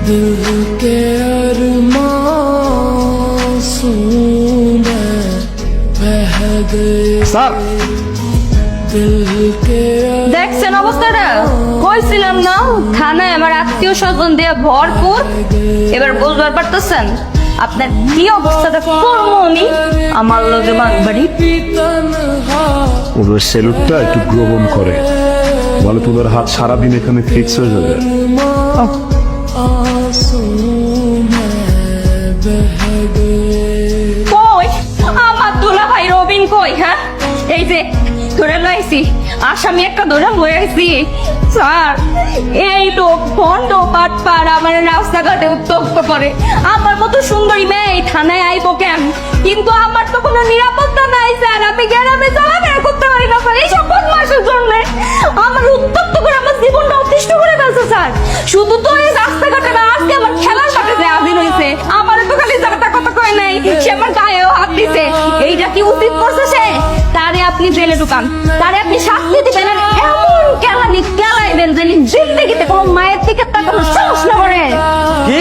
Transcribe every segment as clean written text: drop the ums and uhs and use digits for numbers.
दिल के अरमासूम बह गए স্যার दिल के দেখছেন অবস্থাটা? কইছিলাম না থানায় আমার আত্মীয় স্বজন দিয়ে ভরপুর। এবার বুঝবার পারতেছেন আপনার কি অবস্থাটা করবো আমি? আমার লগে বাড়ি तन्हा ওদের সেলুটটা একটু গ্রহণ করে বলে তোদের হাত সারাদিন এখানে ফিক্স হয়ে যাবে। आंसू में बह गए কই আমার দুলা ভাই রবিন কই? হ্যাঁ এই যে ধরে লাইছি আসামি একটা ধরে লয়ে আইছি স্যার। এই লোক ভণ্ড পাটপার আমার রাস্তাঘাটে উত্তপ্ত করে। আমার মতো সুন্দরী মেয়ে এই থানায় আইবো কেন? কিন্তু আমার তো কোনো নিরাপত্তা নাই স্যার। আমি গ্রামে চলাফেরা করতে পারি না স্যার এই সব বদমাশের জন্য। আমার উত্তপ্ত করে আমার জীবনটা অতিষ্ঠ করে ফেলছে স্যার। শুধু তো এই রাস্তাঘাটে না, আজকে আমার খেলার সাথে যে হাজির হয়েছে আমার তো খালি যারা কথা কয় নাই, সে আমার গায়েও হাত দিছে। এইটা কি উচিত করছে সে? তারে আপনি জেলে ঢুকান, তারে আপনি শাস্তি দিবেন আর এমন কেলানি কেলাইবেন যে জিন্দেগিতে কোনো মায়ের দিকে তাকানোর সাহস না করে। কি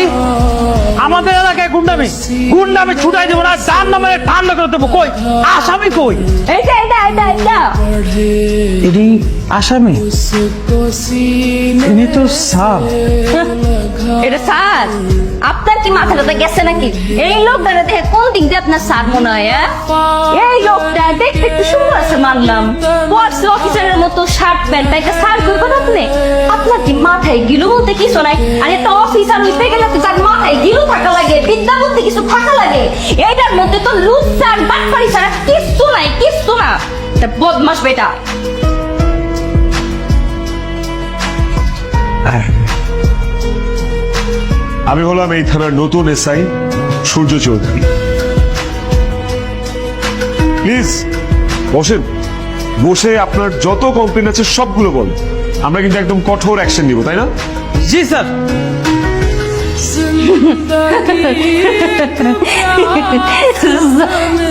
আমাদের এলাকায় গুন্ডামি গুন্ডামি ছুটাই দেবো না, যার নামে ঠান্ডা করে দেবো। কই আসামি কই? এইটা এইটা এইটা এইটা এটি আসামি? उसको सीने ইনি তো স্যার। এটা স্যার? আপনার কি মাথাটা গেছে নাকি? এই লোকটা দেখে কোন দিক দিয়ে আপনার স্যার মনে হয়? এই লোকটা দেখতে একটু সুন্দর আছে মানলাম, পড়ছে অফিসারের মতো শার্ট প্যান্ট, তাই স্যার কই কথা আপনি? আপনার কি মাথায় গিলু বলতে কিছু নাই? আর একটা অফিসার হইতে গেলে তো তার মাথায় গিলু থাকা লাগে, বিদ্যা বলতে কিছু থাকা লাগে। এইটার মধ্যে তো লুচ্চার বাটপাড়ি ছাড়া কিচ্ছু নাই, কিচ্ছু না। এটা বদমাস বেটা। আমি হলাম এই থানার নতুন এসআই সূর্য চৌধুরী। প্লিজ বসেন, বসে আপনার যত কমপ্লেন আছে সবগুলো বল। আমরা কিন্তু একদম কঠোর অ্যাকশন নিব, তাই না? জি স্যার।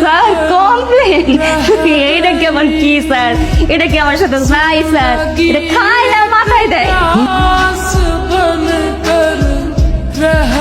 Sir complain? এটা কেমন কি স্যার? এটা কি আমার সাথে যাই স্যার? এটা খায় না মাথায় দেয়? आस बन कर रह